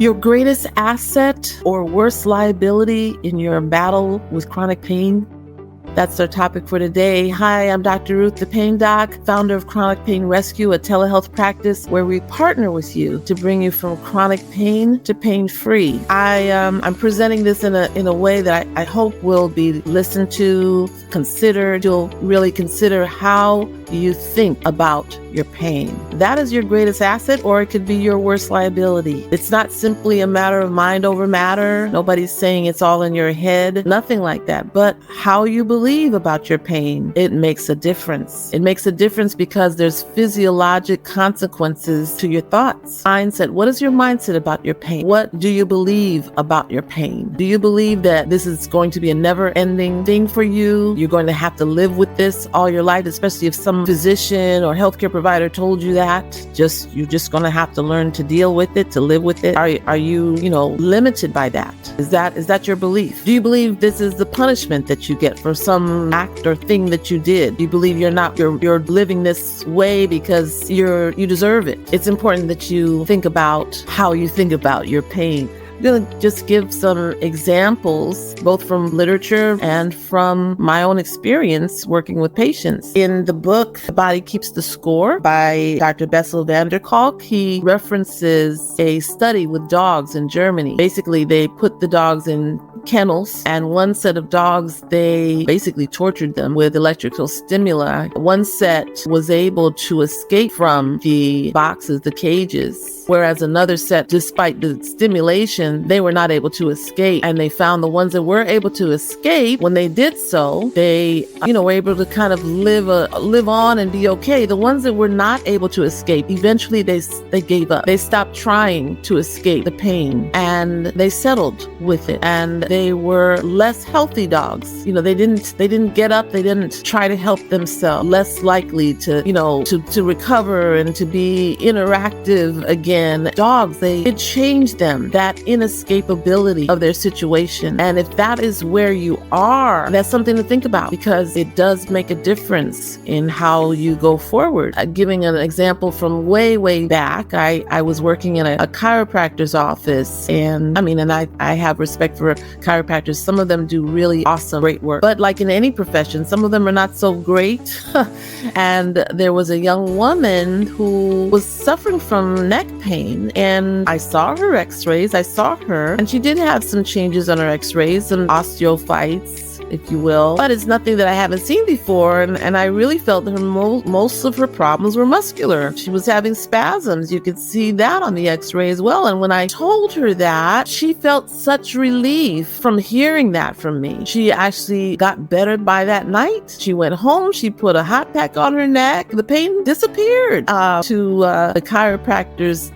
Your greatest asset or worst liability in your battle with chronic pain? That's our topic for today. Hi, I'm Dr. Ruth, the Pain Doc, founder of Chronic Pain Rescue, a telehealth practice where we partner with you to bring you from chronic pain to pain-free. I'm presenting this in a way that I hope will be listened to, considered. You'll really consider how you think about your pain. That is your greatest asset, or it could be your worst liability. It's not simply a matter of mind over matter. Nobody's saying it's all in your head, nothing like that. But how you believe about your pain, it makes a difference. It makes a difference because there's physiologic consequences to your thoughts. Mindset. What is your mindset about your pain? What do you believe about your pain? Do you believe that this is going to be a never-ending thing for you? You're going to have to live with this all your life, especially if some physician or healthcare provider told you that. You're just going to have to learn to deal with it, to live with it. Are you limited by that? Is that your belief? Do you believe this is the punishment that you get for some act or thing that you did? Do you believe you're living this way because you deserve it? It's important that you think about how you think about your pain. I'm going to just give some examples, both from literature and from my own experience working with patients. In the book, The Body Keeps the Score by Dr. Bessel van der Kolk, he references a study with dogs in Germany. Basically, they put the dogs in kennels, and one set of dogs, they basically tortured them with electrical stimuli. One set was able to escape from the boxes, the cages, whereas another set, despite the stimulation, they were not able to escape. And they found the ones that were able to escape, when they did so, they were able to kind of live on and be okay. The ones that were not able to escape, eventually they gave up. They stopped trying to escape the pain, and they settled with it. And they were less healthy dogs. They didn't get up. They didn't try to help themselves. Less likely to recover and to be interactive again. Dogs, it changed them, that inescapability of their situation. And if that is where you are, that's something to think about, because it does make a difference in how you go forward. Giving an example from way back, I was working in a chiropractor's office, and I have respect for chiropractors. Some of them do really awesome, great work. But like in any profession, some of them are not so great. And there was a young woman who was suffering from neck pain, and I saw her x-rays. And she did have some changes on her x-rays, some osteophytes, if you will, but it's nothing that I haven't seen before. And I really felt that most of her problems were muscular. She was having spasms. You could see that on the x-ray as well. And when I told her that, she felt such relief from hearing that from me. She actually got better by that night. She went home. She put a hot pack on her neck. The pain disappeared. To the chiropractor's,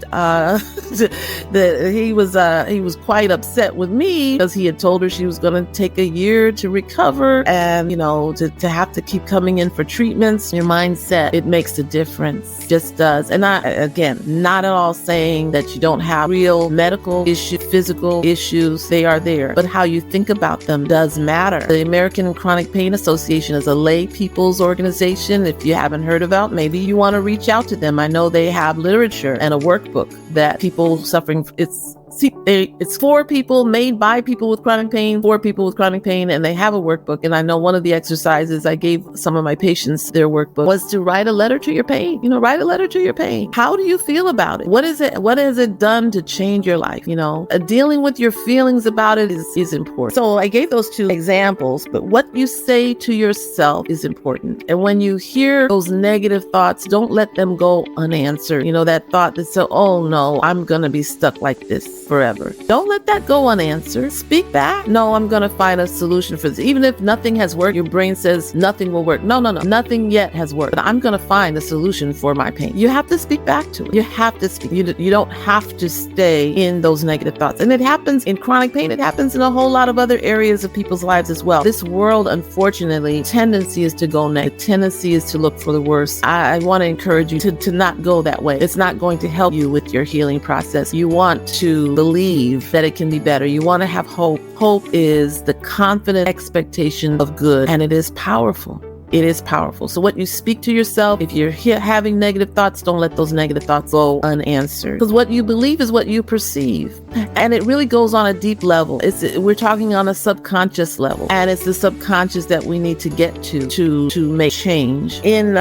he was quite upset with me because he had told her she was going to take a year to recover, and to have to keep coming in for treatments. Your mindset, it makes a difference, just does. And again, not at all saying that you don't have real medical issues, physical issues. They are there, but how you think about them does matter. The American Chronic Pain Association is a lay people's organization. If you haven't heard about, maybe you want to reach out to them. I know they have literature and a workbook that people suffering, it's for people, made by people with chronic pain, for people with chronic pain, and they have a workbook. And I know one of the exercises I gave some of my patients, their workbook, was to write a letter to your pain. Write a letter to your pain. How do you feel about it? What has it done to change your life? Dealing with your feelings about it is important. So I gave those two examples, but what you say to yourself is important. And when you hear those negative thoughts, don't let them go unanswered. That thought that says, oh no, I'm going to be stuck like this forever. Don't let that go unanswered. Speak back. No, I'm going to find a solution for this. Even if nothing has worked, your brain says nothing will work. No. Nothing yet has worked. But I'm going to find a solution for my pain. You have to speak back to it. You have to speak. You don't have to stay in those negative thoughts. And it happens in chronic pain. It happens in a whole lot of other areas of people's lives as well. This world, unfortunately, tendency is to go negative. Tendency is to look for the worst. I want to encourage you to not go that way. It's not going to help you with your healing process. You want to believe that it can be better. You want to have hope. Hope is the confident expectation of good, and it is powerful. It is powerful. So what you speak to yourself, if you're having negative thoughts, don't let those negative thoughts go unanswered. Because what you believe is what you perceive. And it really goes on a deep level. We're talking on a subconscious level. And it's the subconscious that we need to get to make change. In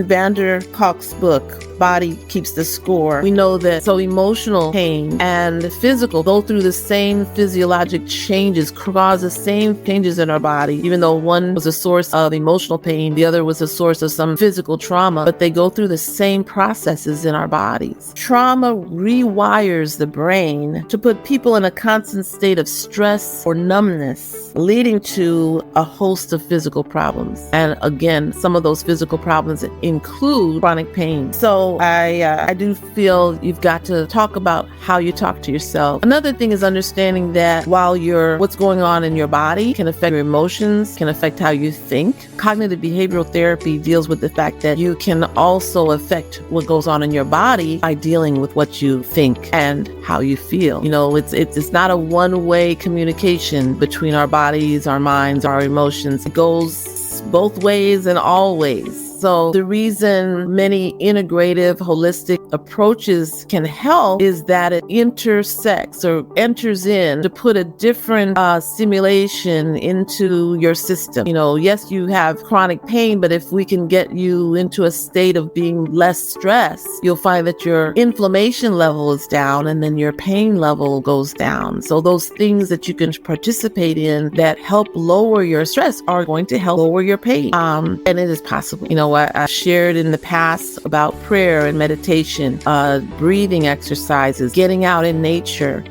Vander Kolk's book, Body Keeps the Score, we know that so emotional pain and physical go through the same physiologic changes, cause the same changes in our body, even though one was a source of emotional pain, the other was a source of some physical trauma, but they go through the same processes in our bodies. Trauma rewires the brain to put people in a constant state of stress or numbness, leading to a host of physical problems. And again, some of those physical problems include chronic pain. So I do feel you've got to talk about how you talk to yourself. Another thing is understanding that while what's going on in your body can affect your emotions, can affect how you think. Cognitive behavioral therapy deals with the fact that you can also affect what goes on in your body by dealing with what you think and how you feel. You know, it's not a one-way communication between our bodies, our minds, our emotions. It goes both ways and all ways. So the reason many integrative, holistic approaches can help is that it intersects or enters in to put a different stimulation into your system. You know, yes, you have chronic pain, but if we can get you into a state of being less stressed, you'll find that your inflammation level is down and then your pain level goes down. So those things that you can participate in that help lower your stress are going to help lower your pain. And it is possible. You know, I shared in the past about prayer and meditation, breathing exercises, getting out in nature,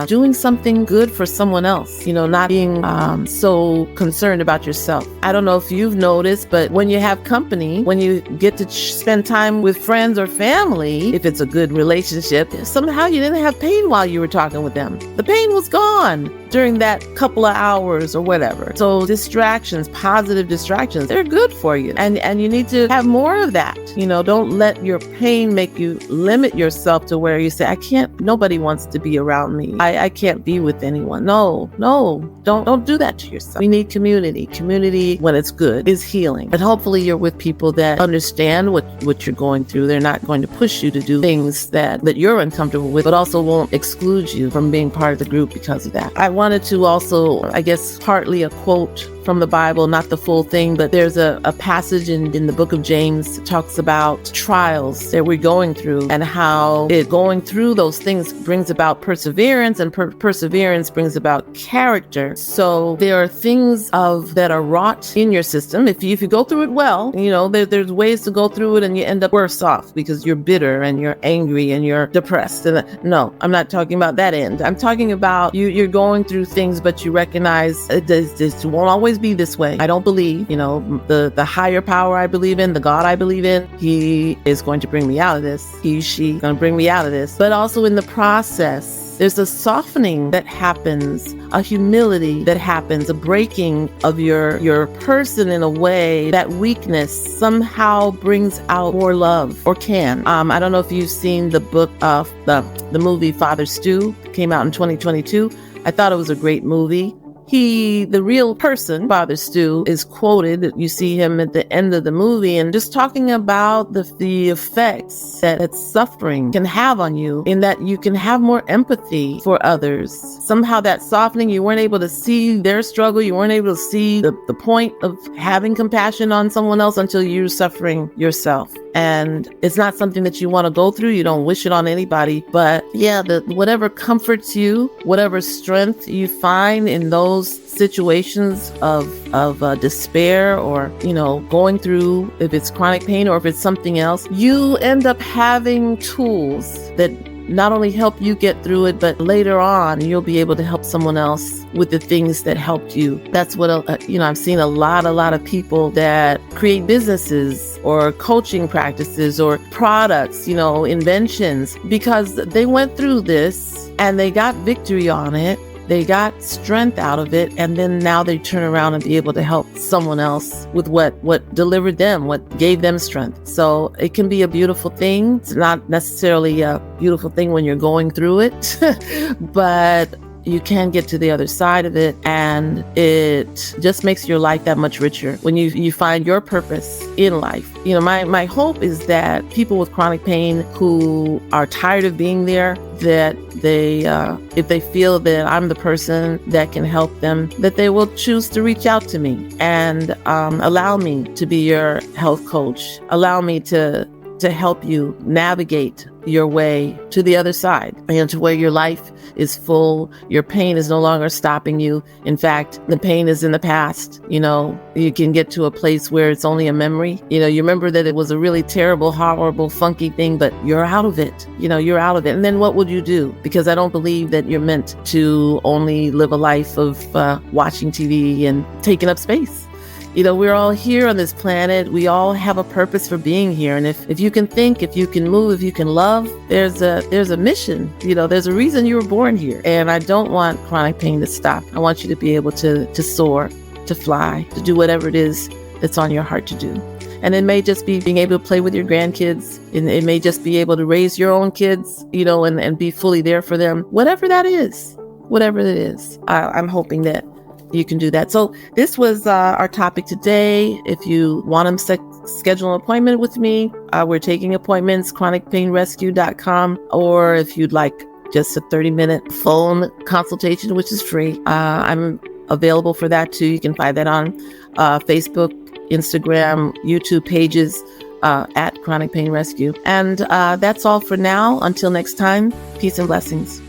doing something good for someone else, you know, not being so concerned about yourself. I don't know if you've noticed, but when you have company, when you get to spend time with friends or family, if it's a good relationship, somehow you didn't have pain while you were talking with them. The pain was gone during that couple of hours or whatever. So distractions, positive distractions, they're good for you. And you need to have more of that. You know, don't let your pain make you limit yourself to where you say, nobody wants to be around me. I can't be with anyone. No, don't do that to yourself. We need community. Community, when it's good, is healing. And hopefully you're with people that understand what you're going through. They're not going to push you to do things that you're uncomfortable with, but also won't exclude you from being part of the group because of that. I wanted to also, I guess, partly a quote from the Bible, not the full thing, but there's a passage in the book of James that talks about trials that we're going through and how going through those things brings about perseverance, and perseverance brings about character. So there are things that are wrought in your system. If you go through it well, you know, there's ways to go through it and you end up worse off because you're bitter and you're angry and you're depressed. And no, I'm not talking about that end. I'm talking about you're going through things, but you recognize this won't always be this way. I don't believe, you know, the higher power I believe in, the God I believe in, he is going to bring me out of this. She going to bring me out of this. But also in the process, there's a softening that happens, a humility that happens, a breaking of your person in a way that weakness somehow brings out more love, or can. I don't know if you've seen the book of the movie Father Stu, came out in 2022. I thought it was a great movie. The real person, Father Stu, is quoted. You see him at the end of the movie and just talking about the effects that suffering can have on you, in that you can have more empathy for others. Somehow that softening, you weren't able to see their struggle. You weren't able to see the point of having compassion on someone else until you're suffering yourself. And it's not something that you want to go through. You don't wish it on anybody. But yeah, whatever comforts you, whatever strength you find in those situations of despair, or, you know, going through, if it's chronic pain or if it's something else, you end up having tools that not only help you get through it, but later on you'll be able to help someone else with the things that helped you. That's what I've seen a lot of people that create businesses or coaching practices or products, you know, inventions, because they went through this and they got victory on it. They got strength out of it, and then now they turn around and be able to help someone else with what delivered them, what gave them strength. So it can be a beautiful thing. It's not necessarily a beautiful thing when you're going through it, but you can get to the other side of it, and it just makes your life that much richer when you find your purpose in life. My hope is that people with chronic pain who are tired of being there, that they, if they feel that I'm the person that can help them, that they will choose to reach out to me and allow me to be your health coach. Allow me to help you navigate your way to the other side and to where your life is full. Your pain is no longer stopping you. In fact, the pain is in the past. You can get to a place where it's only a memory. You remember that it was a really terrible, horrible, funky thing, but you're out of it. You're out of it. And then what would you do? Because I don't believe that you're meant to only live a life of watching TV and taking up space. We're all here on this planet. We all have a purpose for being here. And if you can think, if you can move, if you can love, there's a mission. There's a reason you were born here. And I don't want chronic pain to stop. I want you to be able to soar, to fly, to do whatever it is that's on your heart to do. And it may just be being able to play with your grandkids. And it may just be able to raise your own kids, and be fully there for them. Whatever that is, I'm hoping that you can do that. So this was our topic today. If you want to schedule an appointment with me, we're taking appointments, chronicpainrescue.com, or if you'd like just a 30-minute phone consultation, which is free, I'm available for that too. You can find that on Facebook, Instagram, YouTube pages at Chronic Pain Rescue. And that's all for now. Until next time, peace and blessings.